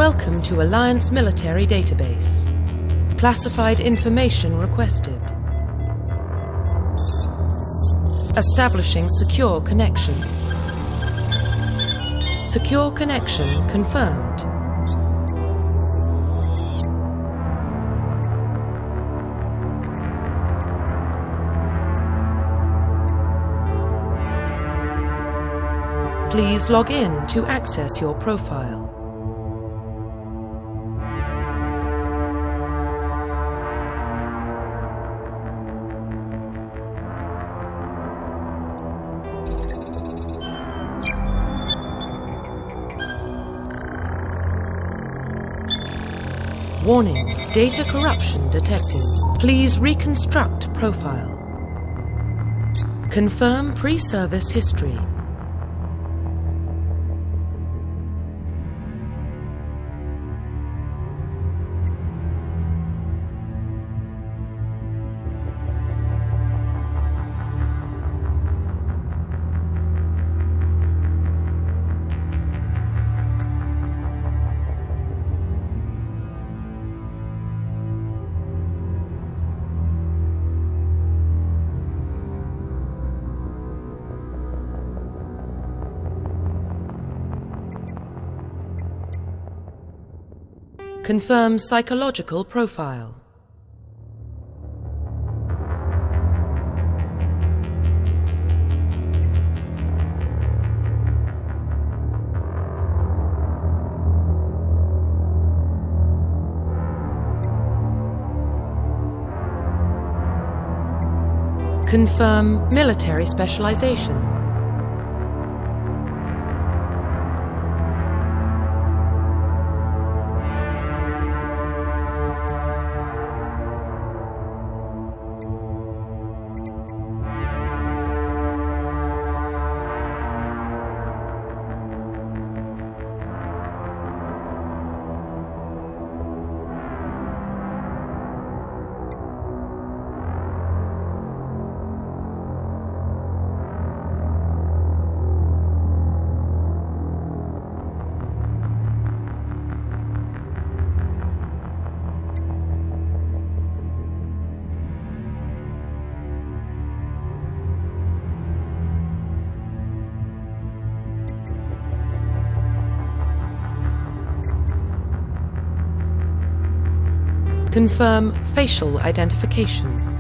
Welcome to Alliance Military Database. Classified information requested. Establishing secure connection. Secure connection confirmed. Please log in to access your profile. Warning, data corruption detected. Please reconstruct profile. Confirm pre-service history. Confirm psychological profile. Confirm military specialization. Confirm facial identification.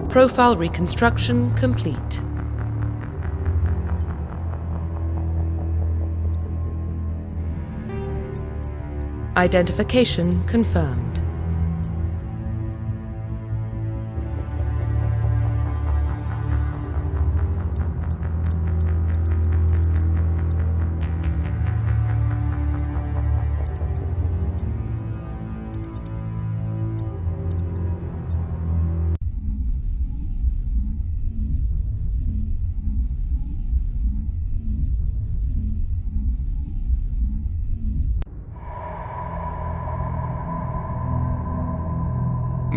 Profile reconstruction complete. Identification confirmed.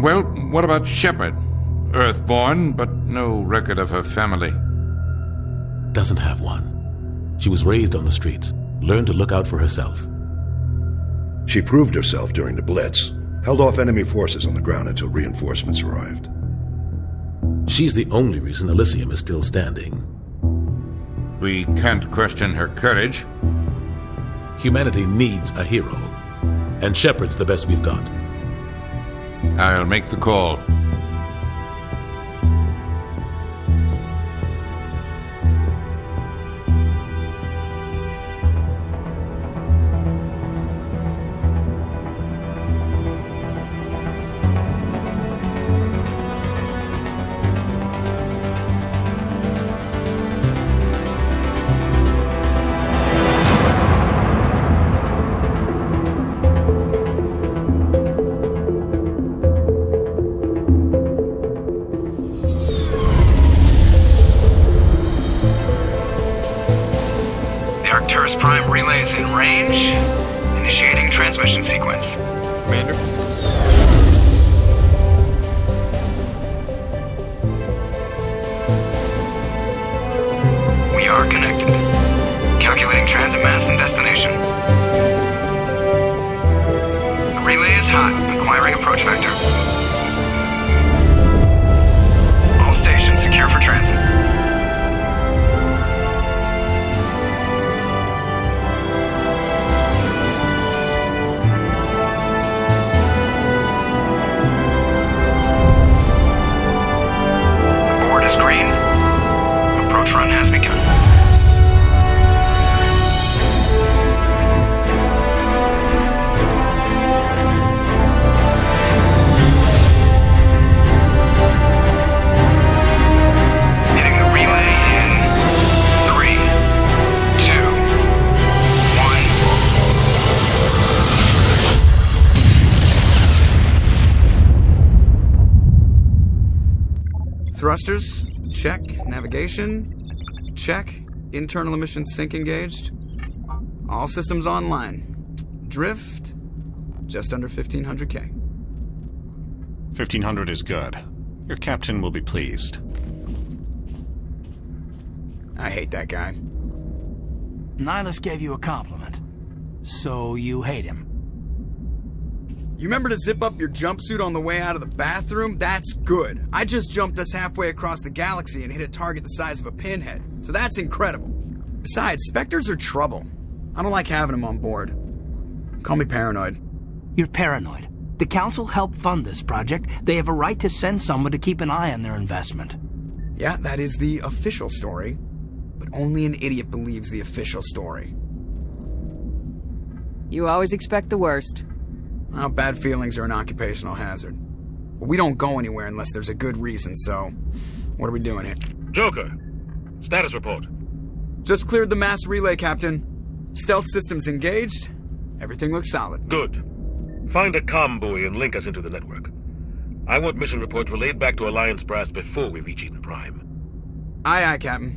Well, what about Shepard? Earthborn, but no record of her family. Doesn't have one. She was raised on the streets, learned to look out for herself. She proved herself during the Blitz. Held off enemy forces on the ground until reinforcements arrived. She's the only reason Elysium is still standing. We can't question her courage. Humanity needs a hero, and Shepard's the best we've got. I'll make the call. Prime relays in range. Initiating transmission sequence. Commander? We are connected. Calculating transit mass and destination. The relay is hot, acquiring approach vector. All stations secure for transit. Green. Approach run has begun. Hitting the relay in 3, 2, 1. Thrusters. Check. Navigation. Check. Internal emission sync engaged. All systems online. Drift. Just under 1,500K. 1,500 is good. Your captain will be pleased. I hate that guy. Nihilus gave you a compliment. So you hate him. You remember to zip up your jumpsuit on the way out of the bathroom? That's good. I just jumped us halfway across the galaxy and hit a target the size of a pinhead. So that's incredible. Besides, Spectres are trouble. I don't like having them on board. Call me paranoid. You're paranoid. The Council helped fund this project. They have a right to send someone to keep an eye on their investment. Yeah, that is the official story. But only an idiot believes the official story. You always expect the worst. Well, bad feelings are an occupational hazard. But we don't go anywhere unless there's a good reason, so what are we doing here? Joker, status report. Just cleared the mass relay, Captain. Stealth systems engaged. Everything looks solid. Good. Find a comm buoy and link us into the network. I want mission reports relayed back to Alliance brass before we reach Eden Prime. Aye, aye, Captain.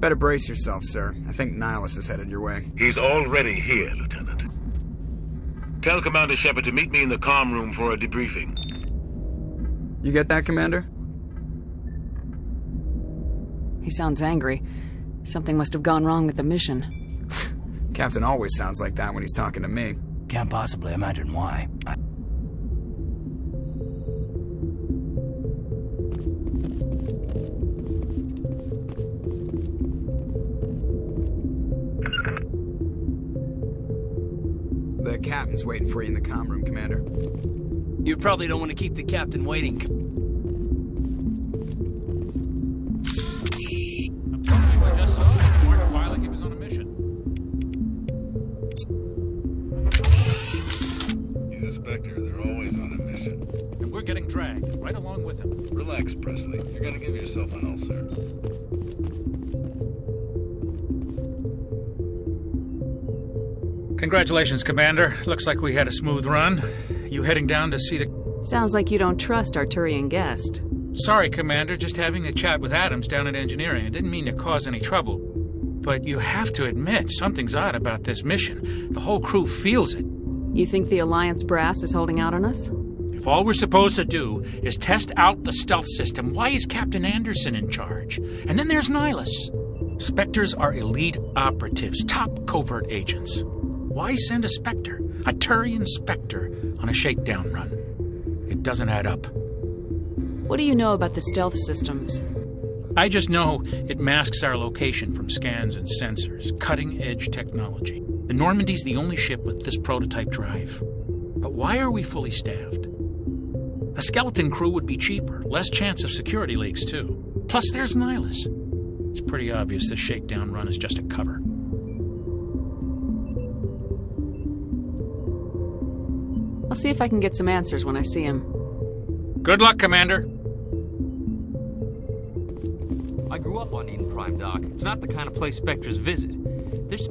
Better brace yourself, sir. I think Nihilus is headed your way. He's already here, Lieutenant. Tell Commander Shepard to meet me in the comm room for a debriefing. You get that, Commander? He sounds angry. Something must have gone wrong with the mission. Captain always sounds like that when he's talking to me. Can't possibly imagine why. The captain's waiting for you in the comm room, Commander. You probably don't want to keep the captain waiting. I'm telling you, I just saw him. Marked by like he was on a mission. He's a Spectre. They're always on a mission. And we're getting dragged right along with him. Relax, Presley. You're gonna give yourself an ulcer. Congratulations, Commander. Looks like we had a smooth run. You heading down to see the... Sounds like you don't trust Arturian guest. Sorry, Commander. Just having a chat with Adams down at engineering. I didn't mean to cause any trouble. But you have to admit, something's odd about this mission. The whole crew feels it. You think the Alliance brass is holding out on us? If all we're supposed to do is test out the stealth system, why is Captain Anderson in charge? And then there's Nihilus. Spectres are elite operatives, top covert agents. Why send a Spectre, a Turian Spectre, on a shakedown run. It doesn't add up. What do you know about the stealth systems? I just know it masks our location from scans and sensors. Cutting-edge technology. The Normandy's the only ship with this prototype drive. But why are we fully staffed? A skeleton crew would be cheaper, less chance of security leaks, too. Plus, there's Nihilus. It's pretty obvious this shakedown run is just a cover. I'll see if I can get some answers when I see him. Good luck, Commander. I grew up on Eden Prime, Doc. It's not the kind of place Spectres visit. There's...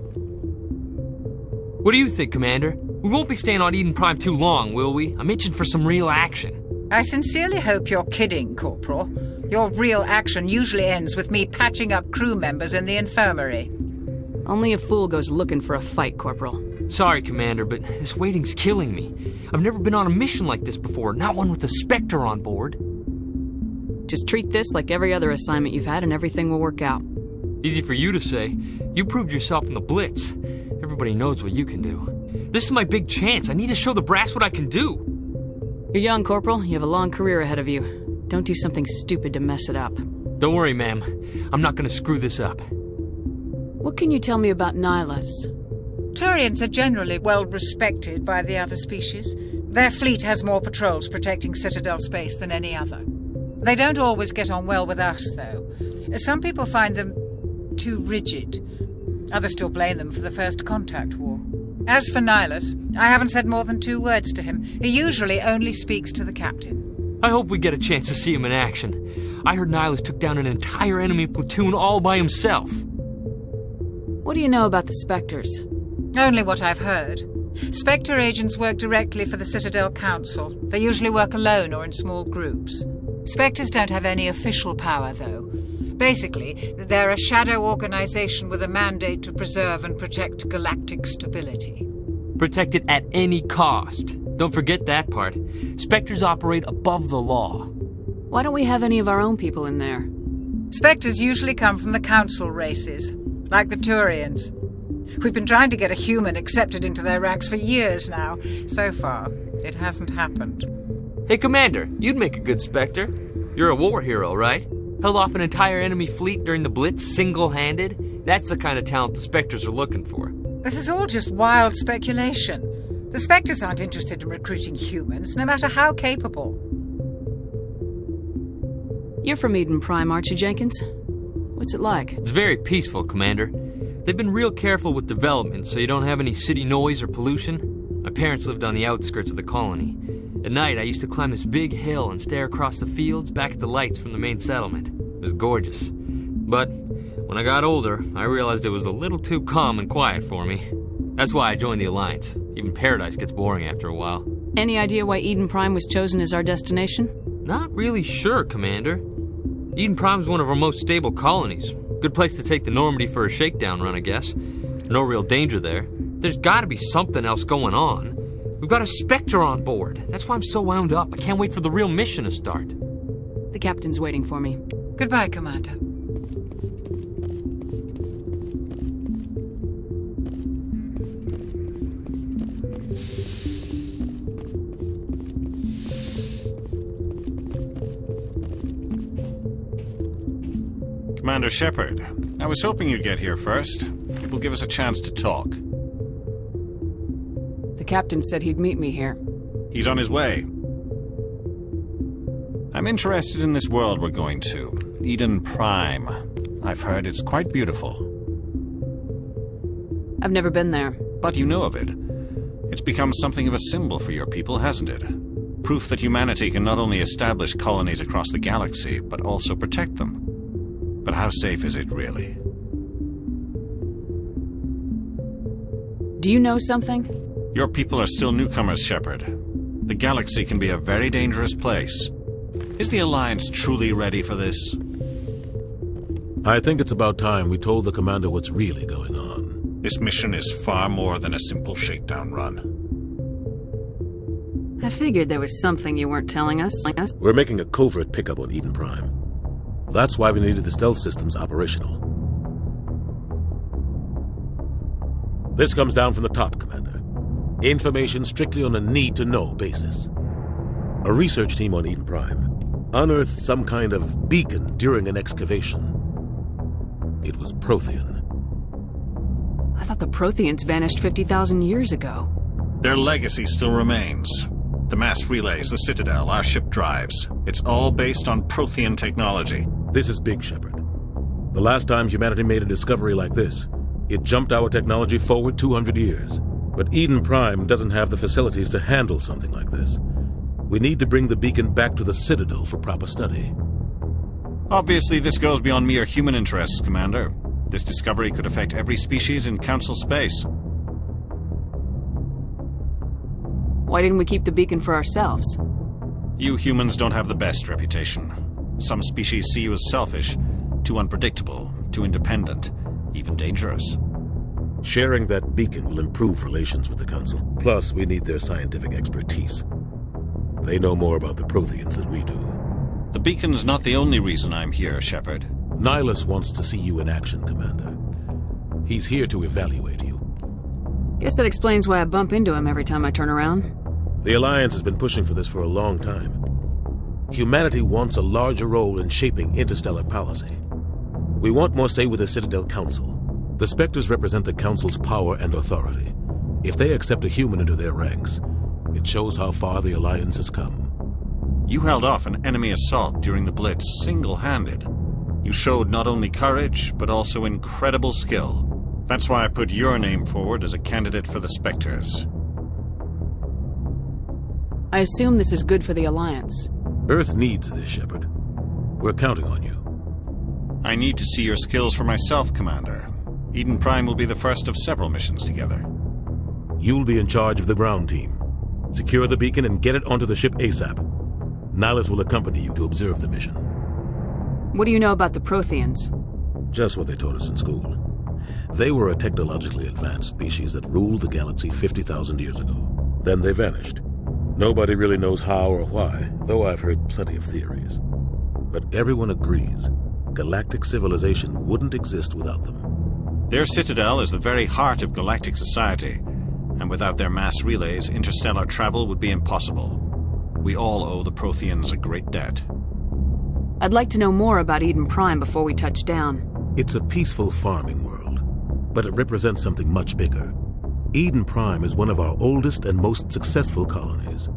What do you think, Commander? We won't be staying on Eden Prime too long, will we? I'm itching for some real action. I sincerely hope you're kidding, Corporal. Your real action usually ends with me patching up crew members in the infirmary. Only a fool goes looking for a fight, Corporal. Sorry, Commander, but this waiting's killing me. I've never been on a mission like this before, not one with a Spectre on board. Just treat this like every other assignment you've had and everything will work out. Easy for you to say. You proved yourself in the Blitz. Everybody knows what you can do. This is my big chance. I need to show the brass what I can do. You're young, Corporal. You have a long career ahead of you. Don't do something stupid to mess it up. Don't worry, ma'am. I'm not going to screw this up. What can you tell me about Nihilus? Turians are generally well respected by the other species. Their fleet has more patrols protecting Citadel space than any other. They don't always get on well with us, though. Some people find them too rigid. Others still blame them for the First Contact War. As for Nihilus, I haven't said more than 2 words to him. He usually only speaks to the captain. I hope we get a chance to see him in action. I heard Nihilus took down an entire enemy platoon all by himself. What do you know about the Spectres? Only what I've heard. Spectre agents work directly for the Citadel Council. They usually work alone or in small groups. Spectres don't have any official power, though. Basically, they're a shadow organization with a mandate to preserve and protect galactic stability. Protect it at any cost. Don't forget that part. Spectres operate above the law. Why don't we have any of our own people in there? Spectres usually come from the Council races, like the Turians. We've been trying to get a human accepted into their ranks for years now. So far, it hasn't happened. Hey, Commander, you'd make a good Spectre. You're a war hero, right? Held off an entire enemy fleet during the Blitz single-handed? That's the kind of talent the Spectres are looking for. This is all just wild speculation. The Spectres aren't interested in recruiting humans, no matter how capable. You're from Eden Prime, aren't you, Jenkins? What's it like? It's very peaceful, Commander. They've been real careful with development, so you don't have any city noise or pollution. My parents lived on the outskirts of the colony. At night, I used to climb this big hill and stare across the fields back at the lights from the main settlement. It was gorgeous. But when I got older, I realized it was a little too calm and quiet for me. That's why I joined the Alliance. Even Paradise gets boring after a while. Any idea why Eden Prime was chosen as our destination? Not really sure, Commander. Eden Prime's one of our most stable colonies. Good place to take the Normandy for a shakedown run, I guess. No real danger there. There's gotta be something else going on. We've got a Spectre on board. That's why I'm so wound up. I can't wait for the real mission to start. The captain's waiting for me. Goodbye, Commander. Commander Shepard, I was hoping you'd get here first. It will give us a chance to talk. The captain said he'd meet me here. He's on his way. I'm interested in this world we're going to, Eden Prime. I've heard it's quite beautiful. I've never been there. But you know of it. It's become something of a symbol for your people, hasn't it? Proof that humanity can not only establish colonies across the galaxy, but also protect them. But how safe is it, really? Do you know something? Your people are still newcomers, Shepard. The galaxy can be a very dangerous place. Is the Alliance truly ready for this? I think it's about time we told the commander what's really going on. This mission is far more than a simple shakedown run. I figured there was something you weren't telling us. We're making a covert pickup on Eden Prime. That's why we needed the stealth systems operational. This comes down from the top, Commander. Information strictly on a need-to-know basis. A research team on Eden Prime unearthed some kind of beacon during an excavation. It was Prothean. I thought the Protheans vanished 50,000 years ago. Their legacy still remains. The mass relays, the Citadel, our ship drives. It's all based on Prothean technology. This is big, Shepard. The last time humanity made a discovery like this, it jumped our technology forward 200 years. But Eden Prime doesn't have the facilities to handle something like this. We need to bring the beacon back to the Citadel for proper study. Obviously, this goes beyond mere human interests, Commander. This discovery could affect every species in Council space. Why didn't we keep the beacon for ourselves? You humans don't have the best reputation. Some species see you as selfish, too unpredictable, too independent, even dangerous. Sharing that beacon will improve relations with the Council. Plus, we need their scientific expertise. They know more about the Protheans than we do. The beacon's not the only reason I'm here, Shepard. Nihilus wants to see you in action, Commander. He's here to evaluate you. Guess that explains why I bump into him every time I turn around. The Alliance has been pushing for this for a long time. Humanity wants a larger role in shaping interstellar policy. We want more say with the Citadel Council. The Spectres represent the Council's power and authority. If they accept a human into their ranks, it shows how far the Alliance has come. You held off an enemy assault during the Blitz single-handed. You showed not only courage, but also incredible skill. That's why I put your name forward as a candidate for the Spectres. I assume this is good for the Alliance. Earth needs this, Shepard. We're counting on you. I need to see your skills for myself, Commander. Eden Prime will be the first of several missions together. You'll be in charge of the ground team. Secure the beacon and get it onto the ship ASAP. Nihilus will accompany you to observe the mission. What do you know about the Protheans? Just what they taught us in school. They were a technologically advanced species that ruled the galaxy 50,000 years ago. Then they vanished. Nobody really knows how or why, though I've heard plenty of theories. But everyone agrees galactic civilization wouldn't exist without them. Their citadel is the very heart of galactic society, and without their mass relays, interstellar travel would be impossible. We all owe the Protheans a great debt. I'd like to know more about Eden Prime before we touch down. It's a peaceful farming world, but it represents something much bigger. Eden Prime is one of our oldest and most successful colonies.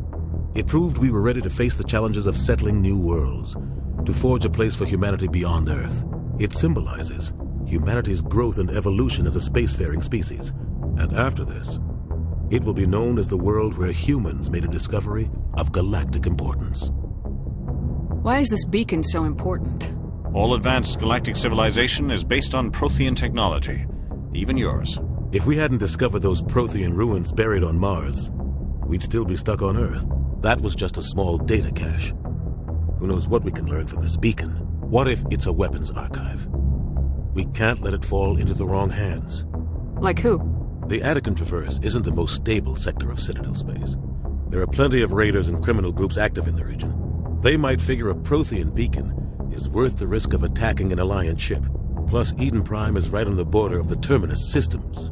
It proved we were ready to face the challenges of settling new worlds, to forge a place for humanity beyond Earth. It symbolizes humanity's growth and evolution as a spacefaring species. And after this, it will be known as the world where humans made a discovery of galactic importance. Why is this beacon so important? All advanced galactic civilization is based on Prothean technology, even yours. If we hadn't discovered those Prothean ruins buried on Mars, we'd still be stuck on Earth. That was just a small data cache. Who knows what we can learn from this beacon? What if it's a weapons archive? We can't let it fall into the wrong hands. Like who? The Attican Traverse isn't the most stable sector of Citadel space. There are plenty of raiders and criminal groups active in the region. They might figure a Prothean beacon is worth the risk of attacking an Alliance ship. Plus, Eden Prime is right on the border of the Terminus systems.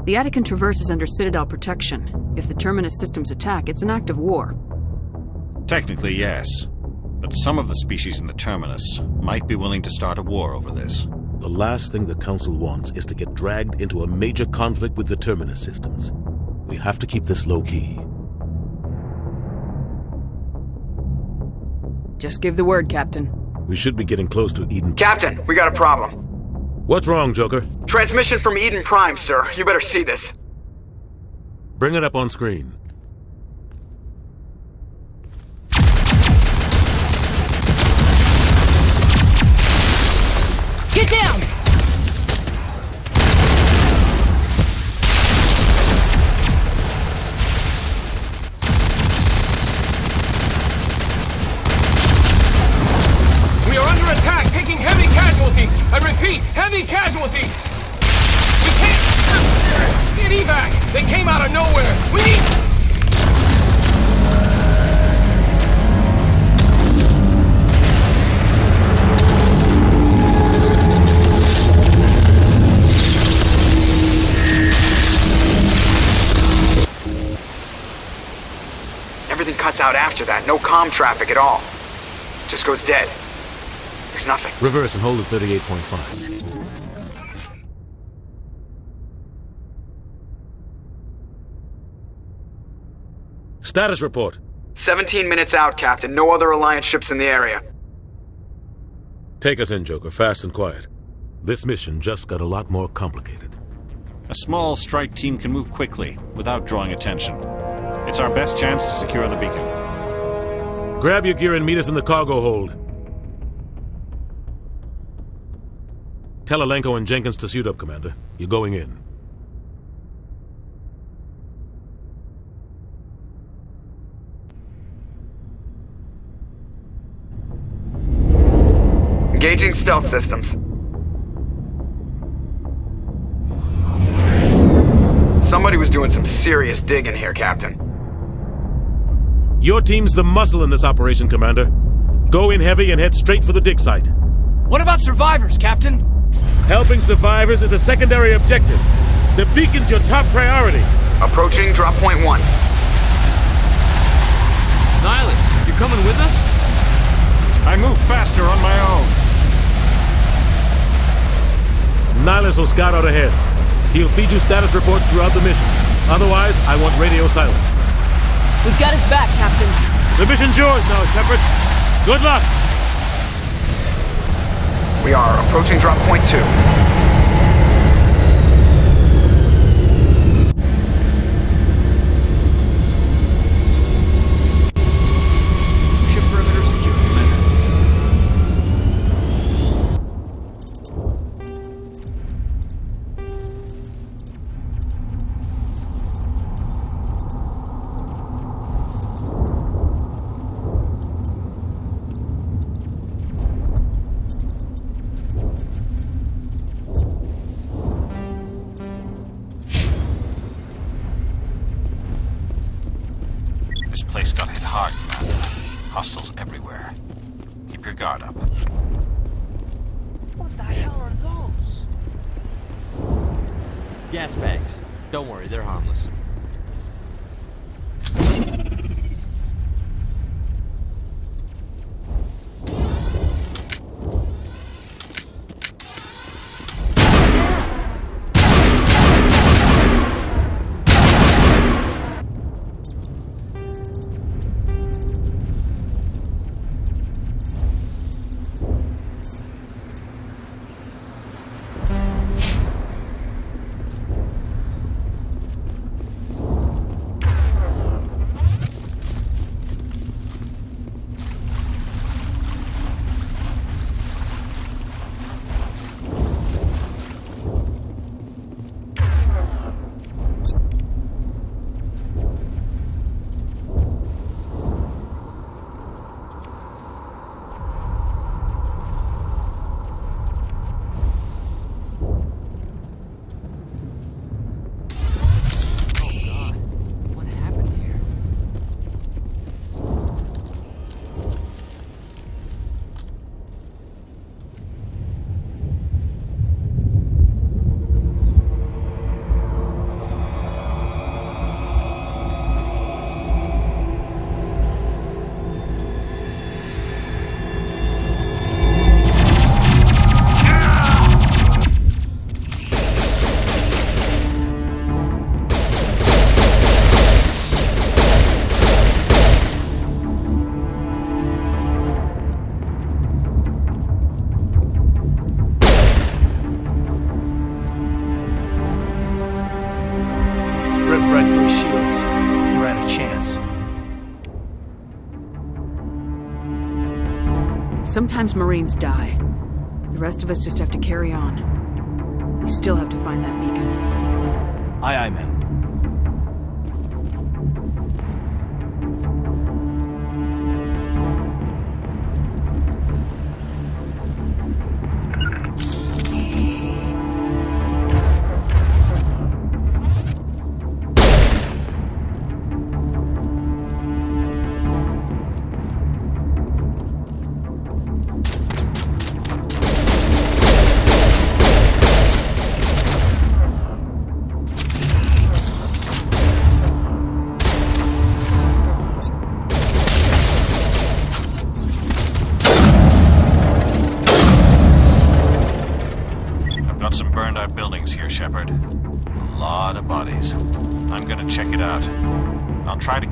The Attican Traverse is under Citadel protection. If the Terminus systems attack, it's an act of war. Technically, yes. But some of the species in the Terminus might be willing to start a war over this. The last thing the Council wants is to get dragged into a major conflict with the Terminus systems. We have to keep this low-key. Just give the word, Captain. We should be getting close to Eden. Captain, we got a problem. What's wrong, Joker? Transmission from Eden Prime, sir. You better see this. Bring it up on screen. Get down! We are under attack, taking heavy casualties. I repeat, heavy casualties. We can't get evac. They came out of nowhere. We need... cuts out after that. No comm traffic at all. Just goes dead. There's nothing. Reverse and hold at 38.5. Status report. 17 minutes out, Captain. No other Alliance ships in the area. Take us in, Joker, fast and quiet. This mission just got a lot more complicated. A small strike team can move quickly, without drawing attention. It's our best chance to secure the beacon. Grab your gear and meet us in the cargo hold. Tell Alenko and Jenkins to suit up, Commander. You're going in. Engaging stealth systems. Somebody was doing some serious digging here, Captain. Your team's the muscle in this operation, Commander. Go in heavy and head straight for the dig site. What about survivors, Captain? Helping survivors is a secondary objective. The beacon's your top priority. Approaching drop point 1. Nihilus, you coming with us? I move faster on my own. Nihilus will scout out ahead. He'll feed you status reports throughout the mission. Otherwise, I want radio silence. We've got his back, Captain. The mission's yours now, Shepard. Good luck! We are approaching drop point 2. Ship perimeter secure, Commander. This place got hit hard, Commander. Hostiles everywhere. Keep your guard up. What the hell are those? Gas bags. Don't worry, they're harmless. Sometimes Marines die. The rest of us just have to carry on. We still have to find that beacon. Aye, aye, man. facilities. I'm gonna check it out. I'll try to...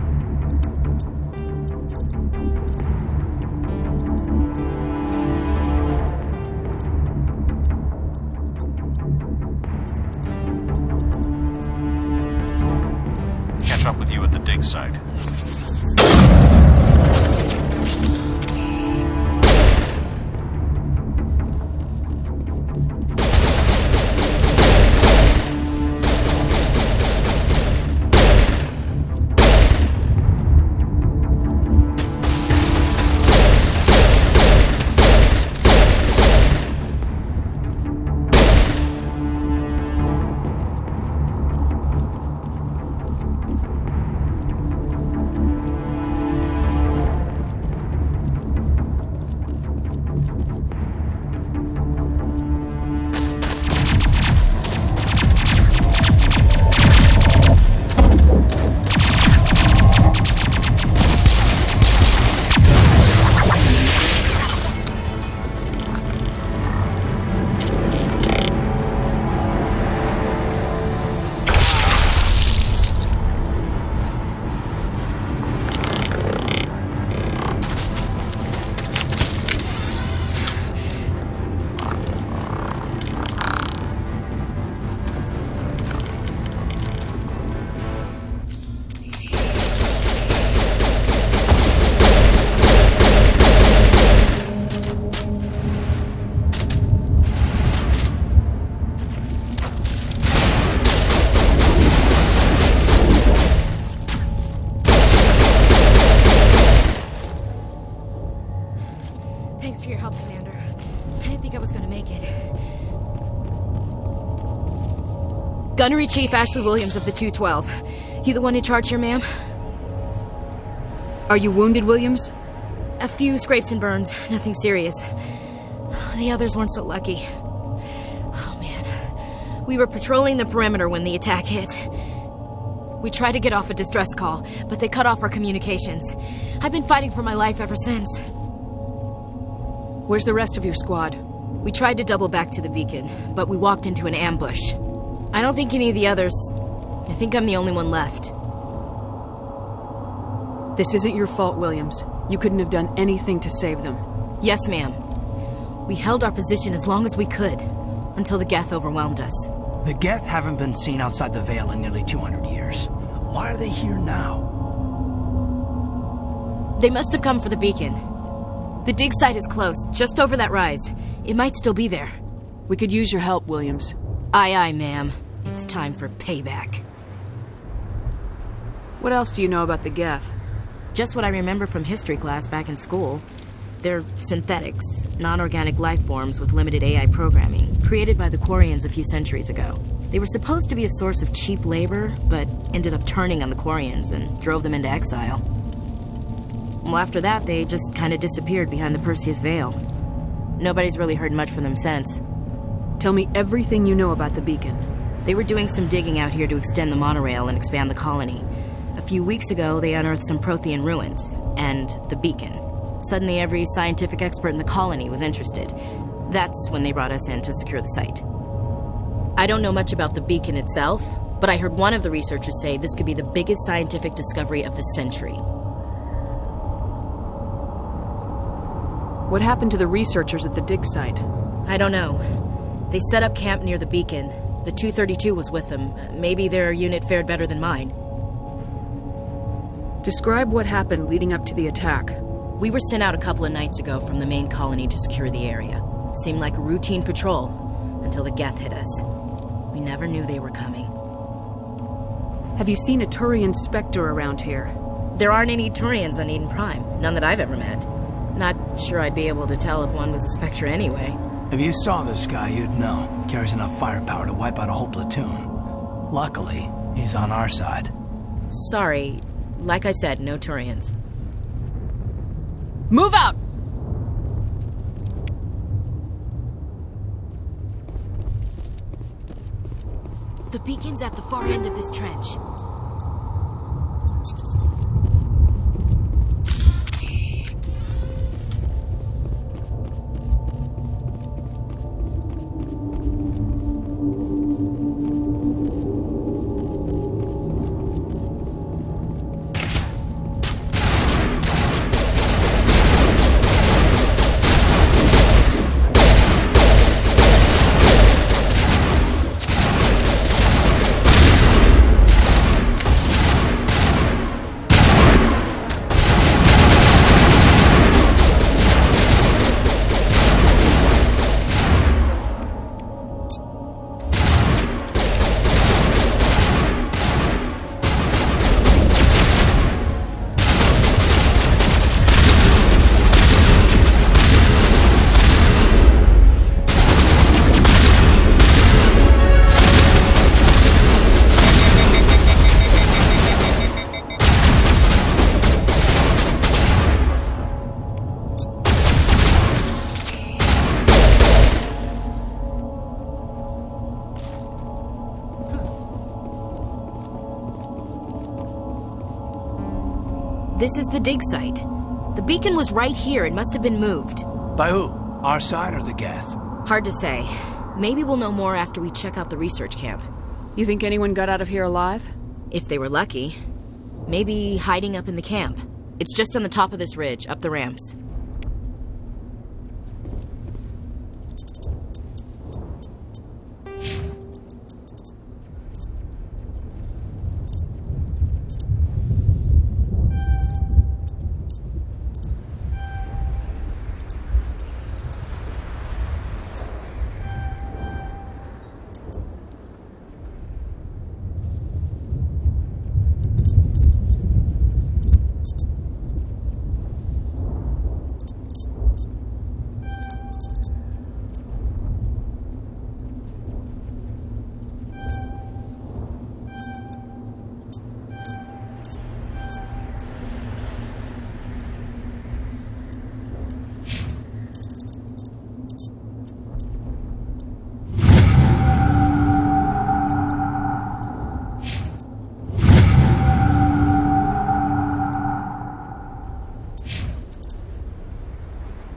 catch up with you at the dig site. Gunnery Chief Ashley Williams of the 212. You the one in charge here, ma'am? Are you wounded, Williams? A few scrapes and burns, nothing serious. The others weren't so lucky. Oh, man. We were patrolling the perimeter when the attack hit. We tried to get off a distress call, but they cut off our communications. I've been fighting for my life ever since. Where's the rest of your squad? We tried to double back to the beacon, but we walked into an ambush. I don't think any of the others... I think I'm the only one left. This isn't your fault, Williams. You couldn't have done anything to save them. Yes, ma'am. We held our position as long as we could, until the Geth overwhelmed us. The Geth haven't been seen outside the Veil in nearly 200 years. Why are they here now? They must have come for the beacon. The dig site is close, just over that rise. It might still be there. We could use your help, Williams. Aye, aye, ma'am. It's time for payback. What else do you know about the Geth? Just what I remember from history class back in school. They're synthetics, non-organic life forms with limited AI programming, created by the Quarians a few centuries ago. They were supposed to be a source of cheap labor, but ended up turning on the Quarians and drove them into exile. Well, after that, they just kind of disappeared behind the Perseus Veil. Nobody's really heard much from them since. Tell me everything you know about the beacon. They were doing some digging out here to extend the monorail and expand the colony. A few weeks ago, they unearthed some Prothean ruins, and the beacon. Suddenly, every scientific expert in the colony was interested. That's when they brought us in to secure the site. I don't know much about the beacon itself, but I heard one of the researchers say this could be the biggest scientific discovery of the century. What happened to the researchers at the dig site? I don't know. They set up camp near the beacon. The 232 was with them. Maybe their unit fared better than mine. Describe what happened leading up to the attack. We were sent out a couple of nights ago from the main colony to secure the area. Seemed like a routine patrol, until the Geth hit us. We never knew they were coming. Have you seen a Turian Spectre around here? There aren't any Turians on Eden Prime. None that I've ever met. Not sure I'd be able to tell if one was a Spectre anyway. If you saw this guy, you'd know. Carries enough firepower to wipe out a whole platoon. Luckily, he's on our side. Sorry. Like I said, no Turians. Move out! The beacon's at the far end of this trench. This is the dig site. The beacon was right here. It must have been moved. By who? Our side or the Geth? Hard to say. Maybe we'll know more after we check out the research camp. You think anyone got out of here alive? If they were lucky. Maybe hiding up in the camp. It's just on the top of this ridge, up the ramps.